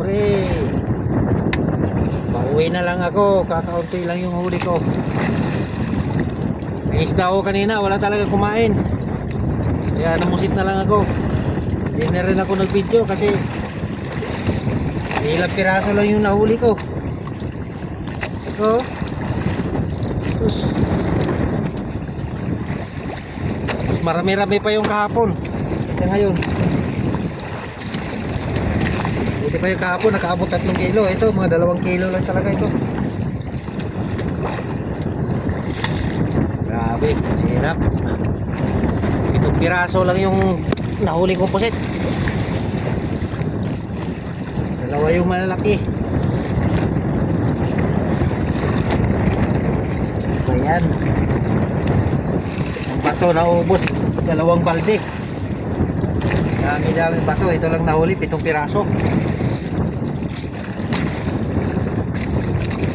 kapobre. Pauwi na lang ako, kakaunti lang yung huli ko. May isda ako kanina, wala talaga kumain. Kaya namusit na lang ako. Hindi na rin ako nag-video kasi ilang piraso lang yung nahuli ko. So, tapos marami-rami pa yung kahapon. Ito ngayon. Buti pa yung kahapon, nakaabot 3 kilo. Ito, mga 2 kilo lang talaga ito. Grabe, hirap. 7 piraso lang yung nahuli kong pusit. Dalawa yung malalaki. Ayan. Ang bato na ubos, 2 balde. Dami-dami bato. Ito lang nahuli, 7 piraso.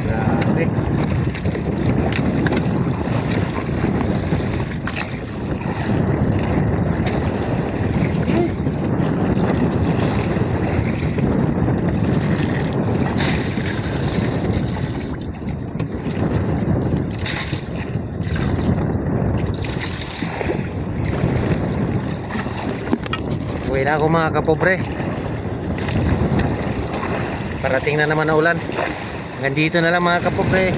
Grabe. Uwi na ako mga kapobre. Parating na naman na ulan. Hanggang dito na lang mga kapobre.